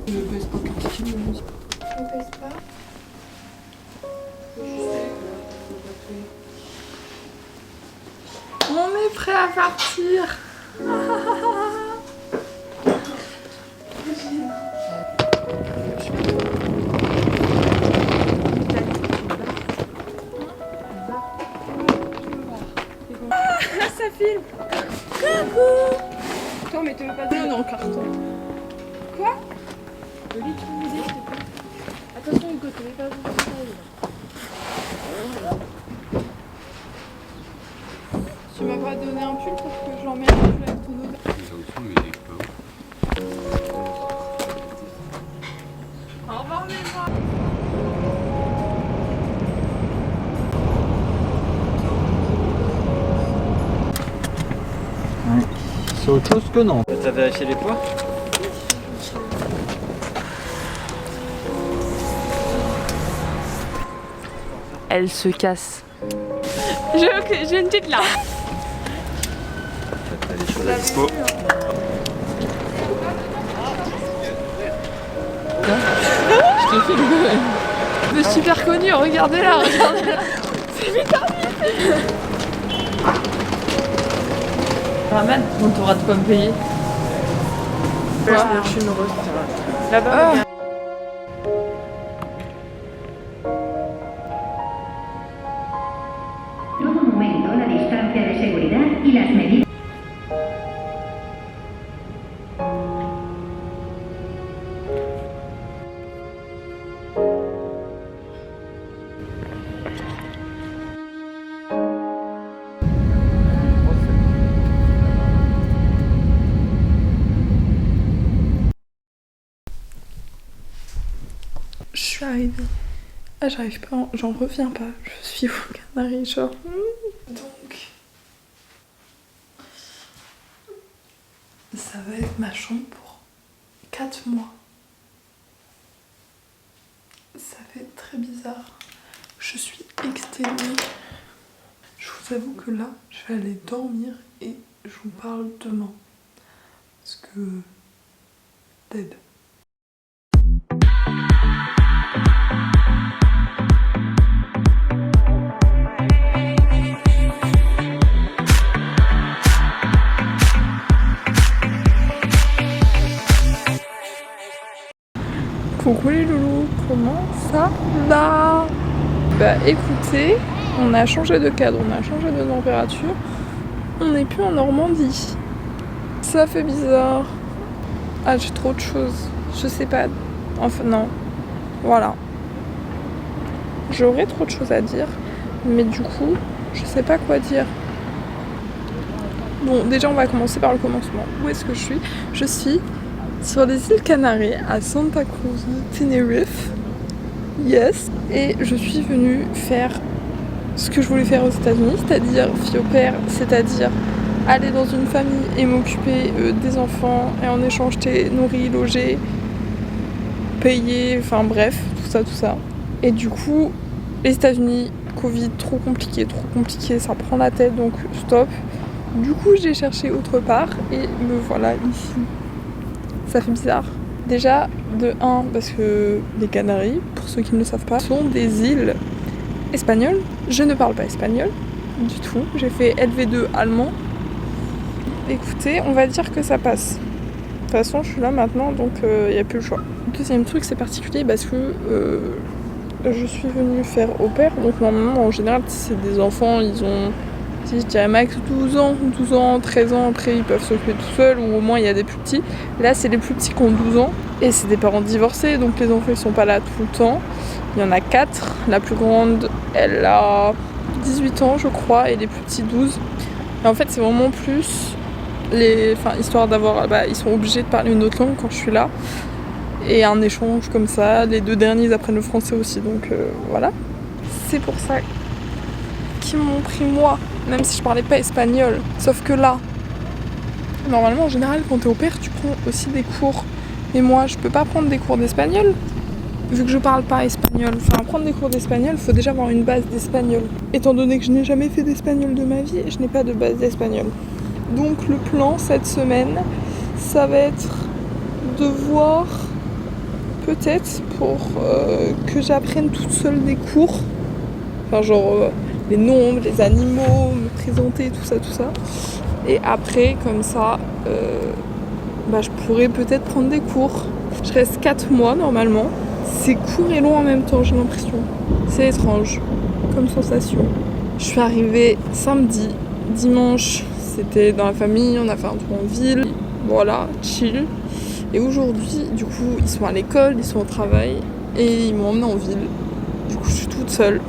Je pèse pas 15 kilos. On pèse pas. On est prêt à partir. Ça filme. Coucou. Attends, mais tu veux pas donner dans le carton? Quoi? Le lit, tu me disais, s'il te plaît. Attention, Hugo, tu mets pas vous Tu m'as pas donné un pull pour que j'emmène un pull avec ton odeur. Au revoir, mes voix. C'est autre chose que non. T'as vérifié les poids? Elle se casse. J'ai une petite larme. T'as des choses à dispo. Je te filme. Je me suis super connue, regardez-la, regardez-la. C'est vite. Ramène, on t'aura de quoi me payer. Je suis une heureuse. Là-bas. todo momento la distancia de seguridad y las medidas. Je suis arrivée. Ah, j'arrive pas, j'en reviens pas. Je suis aux Canaries, genre. Donc, ça va être ma chambre pour 4 mois. Ça fait très bizarre. Je suis exténuée. Je vous avoue que là, je vais aller dormir et je vous parle demain. Parce que... dead. Coucou les loulous, comment ça va? Bah écoutez, on a changé de cadre, on a changé de température, on n'est plus en Normandie. Ça fait bizarre. Ah, j'ai trop de choses, je sais pas, enfin non, voilà. J'aurais trop de choses à dire, mais du coup, je sais pas quoi dire. Bon, déjà on va commencer par le commencement. Où est-ce que je suis? Je suis sur les îles Canaries, à Santa Cruz, Tenerife. Yes. Et je suis venue faire ce que je voulais faire aux États-Unis, c'est-à-dire fille au père, c'est-à-dire aller dans une famille et m'occuper des enfants et en échange t'es nourri, logé, payé, enfin bref, tout ça. Et du coup, les États-Unis, Covid, trop compliqué, ça prend la tête, donc stop. Du coup, j'ai cherché autre part et me voilà ici. Ça fait bizarre. Déjà, de 1, parce que les Canaries, pour ceux qui ne le savent pas, sont des îles espagnoles. Je ne parle pas espagnol du tout. J'ai fait LV2 allemand. Écoutez, on va dire que ça passe. De toute façon, je suis là maintenant, donc il n'y a plus le choix. Deuxième truc, c'est particulier parce que je suis venue faire au pair. Donc normalement, en général, c'est des enfants, ils ont... je dirais max 12 ans, 13 ans, après ils peuvent s'occuper tout seuls ou au moins il y a des plus petits. Là c'est les plus petits qui ont 12 ans et c'est des parents divorcés donc les enfants ils sont pas là tout le temps. Il y en a 4, la plus grande elle a 18 ans je crois et les plus petits 12. Et en fait c'est vraiment plus histoire d'avoir, ils sont obligés de parler une autre langue quand je suis là et un échange comme ça. Les 2 derniers ils apprennent le français aussi donc voilà. C'est pour ça qu'ils m'ont pris moi. Même si je parlais pas espagnol. Sauf que là, normalement en général quand t'es au pair tu prends aussi des cours. Et moi je peux pas prendre des cours d'espagnol vu que je parle pas espagnol. Enfin prendre des cours d'espagnol, il faut déjà avoir une base d'espagnol. Étant donné que je n'ai jamais fait d'espagnol de ma vie, je n'ai pas de base d'espagnol. Donc le plan cette semaine, ça va être de voir peut-être pour que j'apprenne toute seule des cours. Enfin genre les nombres, les animaux, me présenter, tout ça. Et après, comme ça, je pourrais peut-être prendre des cours. Je reste 4 mois normalement. C'est court et long en même temps, j'ai l'impression. C'est étrange comme sensation. Je suis arrivée samedi, dimanche, c'était dans la famille, on a fait un tour en ville. Voilà, chill. Et aujourd'hui, du coup, ils sont à l'école, ils sont au travail et ils m'ont emmenée en ville. Du coup, je suis toute seule.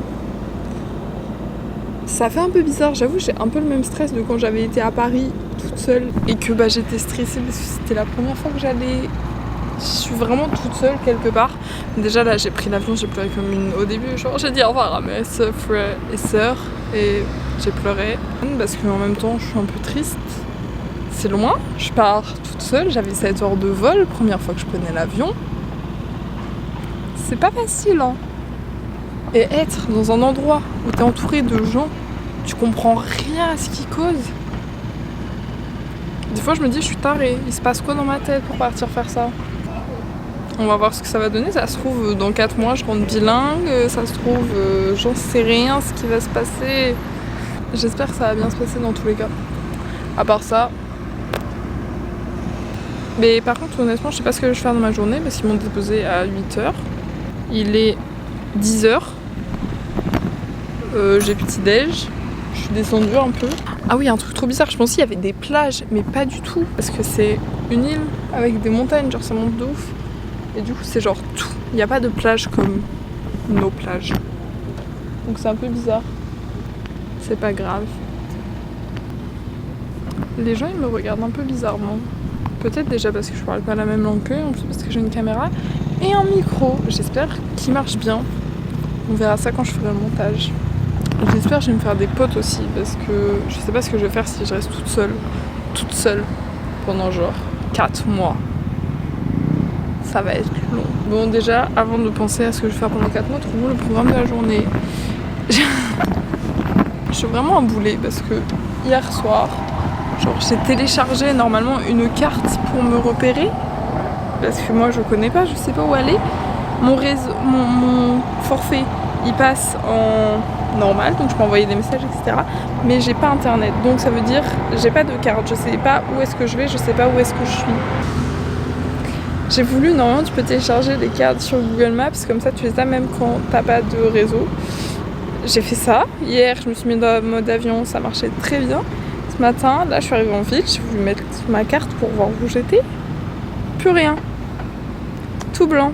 Ça fait un peu bizarre, j'avoue, j'ai un peu le même stress de quand j'avais été à Paris toute seule et que j'étais stressée parce que c'était la première fois que j'allais. Je suis vraiment toute seule quelque part. Déjà là, j'ai pris l'avion, j'ai pleuré comme une au début. Genre, j'ai dit au revoir à mes frères et sœurs et j'ai pleuré parce qu'en même temps, je suis un peu triste. C'est loin, je pars toute seule, j'avais 7 heures de vol, première fois que je prenais l'avion. C'est pas facile, hein. Et être dans un endroit où t'es entouré de gens, tu comprends rien à ce qu'ils causent. Des fois je me dis je suis tarée, il se passe quoi dans ma tête pour partir faire ça? On va voir ce que ça va donner, ça se trouve dans 4 mois je rentre bilingue, ça se trouve j'en sais rien ce qui va se passer. J'espère que ça va bien se passer dans tous les cas. À part ça. Mais par contre honnêtement je sais pas ce que je vais faire dans ma journée parce qu'ils m'ont déposé à 8h. Il est 10h. J'ai petit déj. Je suis descendue un peu. Ah oui, un truc trop bizarre, je pensais qu'il y avait des plages, mais pas du tout. Parce que c'est une île avec des montagnes, genre ça monte de ouf. Et du coup c'est genre tout. Il n'y a pas de plage comme nos plages. Donc c'est un peu bizarre. C'est pas grave. Les gens ils me regardent un peu bizarrement. Peut-être déjà parce que je parle pas la même langue qu'eux, en plus parce que j'ai une caméra et un micro. J'espère qu'il marche bien. On verra ça quand je ferai le montage. J'espère que je vais me faire des potes aussi parce que je sais pas ce que je vais faire si je reste toute seule pendant genre 4 mois. Ça va être long. Bon déjà, avant de penser à ce que je vais faire pendant 4 mois, trouvons le programme de la journée. Je suis vraiment emboulée parce que hier soir, j'ai téléchargé normalement une carte pour me repérer parce que moi je connais pas, je sais pas où aller. Mon forfait il passe en normal, donc je peux envoyer des messages, etc. Mais j'ai pas internet, donc ça veut dire j'ai pas de carte, je sais pas où est-ce que je vais, je sais pas où est-ce que je suis. J'ai voulu, normalement tu peux télécharger les cartes sur Google Maps, comme ça tu les as même quand t'as pas de réseau. J'ai fait ça, hier je me suis mis dans mode avion, ça marchait très bien. Ce matin, là je suis arrivée en ville, j'ai voulu mettre ma carte pour voir où j'étais. Plus rien. Tout blanc.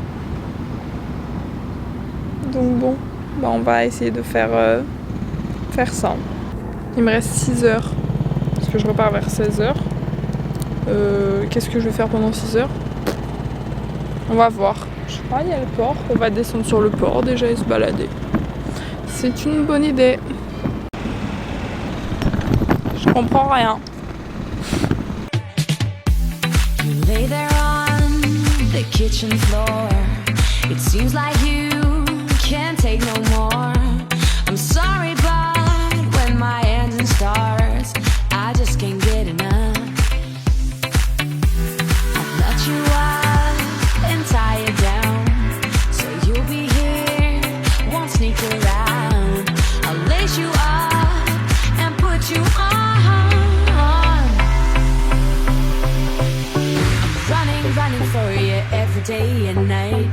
Donc bon, on va essayer de faire ça. Il me reste 6 heures, parce que je repars vers 16 heures. Qu'est-ce que je vais faire pendant 6 heures? On va voir. Je crois qu'il y a le port, on va descendre sur le port déjà et se balader. C'est une bonne idée. Je comprends rien. You lay there on the kitchen floor. It seems like you can't take no more. I'm sorry, but when my engine starts, I just can't get enough. I'll let you up and tie you down, so you'll be here, won't sneak around. I'll lace you up and put you on. I'm running for you every day and night.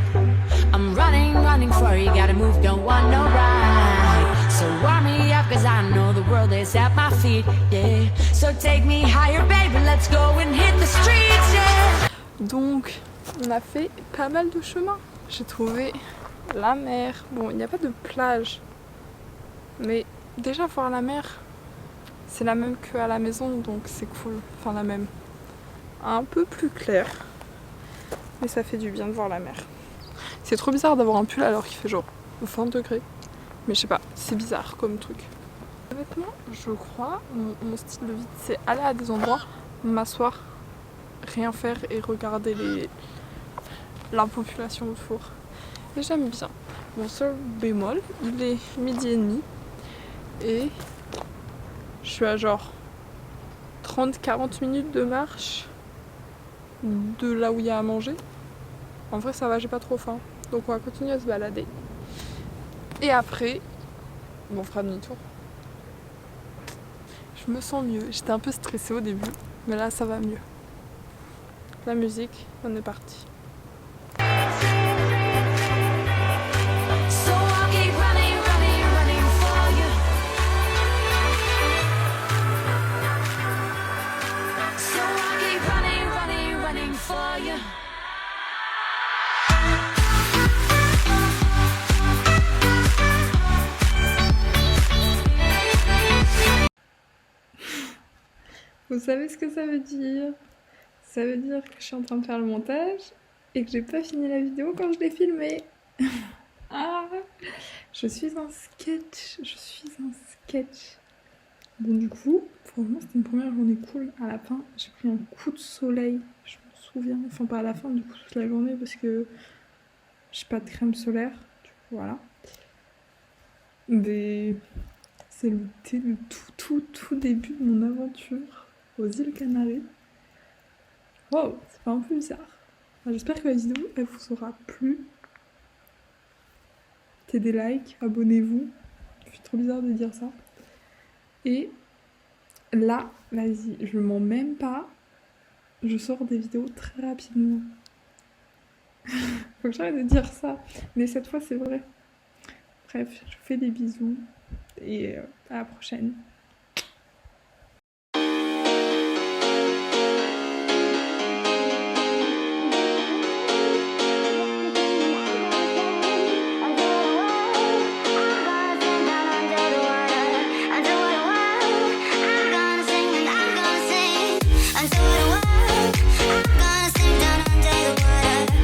I'm running for you, gotta move, don't want no ride. So warm me up, cause I know the world is at my feet, yeah. So take me higher, baby, let's go and hit the streets, yeah. Donc, on a fait pas mal de chemin. J'ai trouvé la mer. Bon, il n'y a pas de plage. Mais déjà, voir la mer, c'est la même qu'à la maison, donc c'est cool. Enfin, la même. Un peu plus clair. Mais ça fait du bien de voir la mer. C'est trop bizarre d'avoir un pull alors qu'il fait genre 20 degrés. Mais je sais pas, c'est bizarre comme truc. Honnêtement, je crois, mon style de vie, c'est aller à des endroits, m'asseoir, rien faire et regarder la population autour. Et j'aime bien. Mon seul bémol, il est 12h30 et je suis à genre 30-40 minutes de marche de là où il y a à manger. En vrai ça va, j'ai pas trop faim. Donc on va continuer à se balader. Et après, on fera demi-tour. Je me sens mieux. J'étais un peu stressée au début, mais là ça va mieux. La musique, on est parti. So I'll keep running, running, running for you. So I'll keep running, running, running for you. Vous savez ce que ça veut dire? Ça veut dire que je suis en train de faire le montage et que j'ai pas fini la vidéo quand je l'ai filmée. Ah, je suis un sketch, Bon du coup, franchement c'était une première journée cool. À la fin, j'ai pris un coup de soleil, je me souviens. Enfin pas à la fin, du coup toute la journée parce que j'ai pas de crème solaire. Du coup voilà. Mais c'était le tout début de mon aventure aux îles Canaries. Wow, c'est pas un peu bizarre. Enfin, j'espère que la vidéo elle vous aura plu. Mettez des likes, abonnez-vous. Je suis trop bizarre de dire ça. Et là, vas-y, je mens même pas. Je sors des vidéos très rapidement. Faut que j'arrête de dire ça. Mais cette fois, c'est vrai. Bref, je vous fais des bisous. Et à la prochaine.